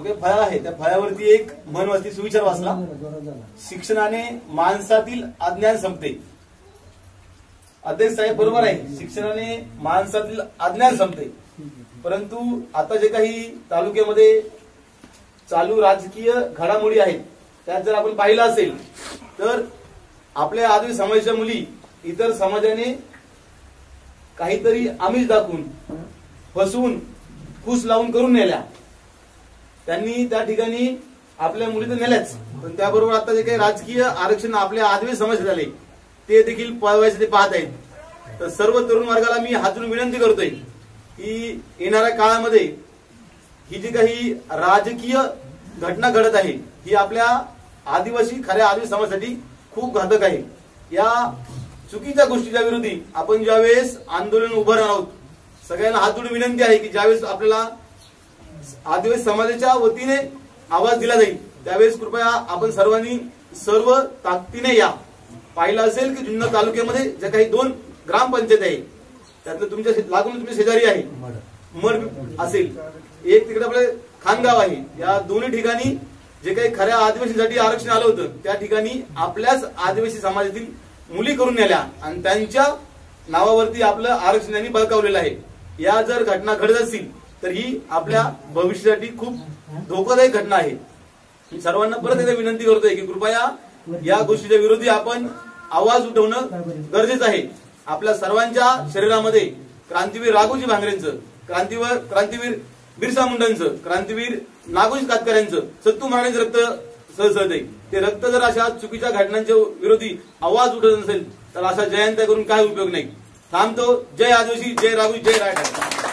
जो काही फळा आहे त्या फळावरती एक म्हण वाचली, सुविचार वाचला, शिक्षणाने माणसातील अज्ञान संपते. अध्यक्ष साहेब बरोबर आहे, शिक्षणाने माणसातील अज्ञान संपते. परंतु आता जे काही तालुक्यामध्ये चालू राजकीय घडामोडी आहेत त्यात जर आपण पाहिलं असेल तर आपल्या आदिवासी समाजाच्या मुली इतर समाजाने काहीतरी आमिष दाखवून फसवून फूस लावून करून नेल्या. त्यांनी त्या ठिकाणी आपल्या मुली तर नेल्याच, पण त्याबरोबर आता जे काही राजकीय आरक्षण आपल्या आदिवासी समाजात आले ते देखील पळवायचे ते पाहत आहेत. तर सर्व तरुण वर्गाला मी हात जोडून विनंती करतोय की येणाऱ्या काळामध्ये ही जी काही राजकीय घटना घडत आहे ही आपल्या आदिवासी खऱ्या आदिवासी समाजासाठी खूप घातक आहे. या चुकीच्या गोष्टीच्या विरोधी आपण ज्यावेळेस आंदोलन उभं राहणार आहोत, सगळ्यांना हात जोडून विनंती आहे की ज्यावेळेस आपल्याला आदिवासी समाजाच्या वतीने आवाज दिला जाईल त्यावेळेस कृपया आपण सर्वांनी सर्व ताकदीने या. पाहिलं असेल की जुन्नर तालुक्यामध्ये ज्या काही 2 ग्रामपंचायत आहे त्यातलं तुमच्या लागून तुमच्या शेजारी आहे मड असेल, एक तिकडे आपले खानगाव आहे. या दोन्ही ठिकाणी जे काही खऱ्या आदिवासीसाठी आरक्षण आलं होतं त्या ठिकाणी आपल्याच आदिवासी समाजातील मुली करून नेल्या आणि त्यांच्या नावावरती आपलं आरक्षण यांनी बळकावलेलं आहे. या जर घटना घडत असतील तर ही आपल्या भविष्यासाठी खूप धोकादायक घटना आहे. मी सर्वांना परत एकदा विनंती करतोय की कृपया या गोष्टीच्या विरोधी आपण आवाज उठवणं गरजेचं आहे. आपल्या सर्वांच्या शरीरामध्ये क्रांतीवीर राघोजी भांगरेंचं, क्रांतीवीर बिरसा मुंडांचं, क्रांतीवीर नागोजी कातकऱ्यांचं, सत्तू महाराजांचं रक्त सळसळत आहे. ते रक्त जर अशा चुकीच्या घटनांच्या विरोधी आवाज उठत नसेल तर अशा जयंत्या करून काय उपयोग नाही. थांबतो. जय आदिवासी, जय राघोजी, जय रायगड.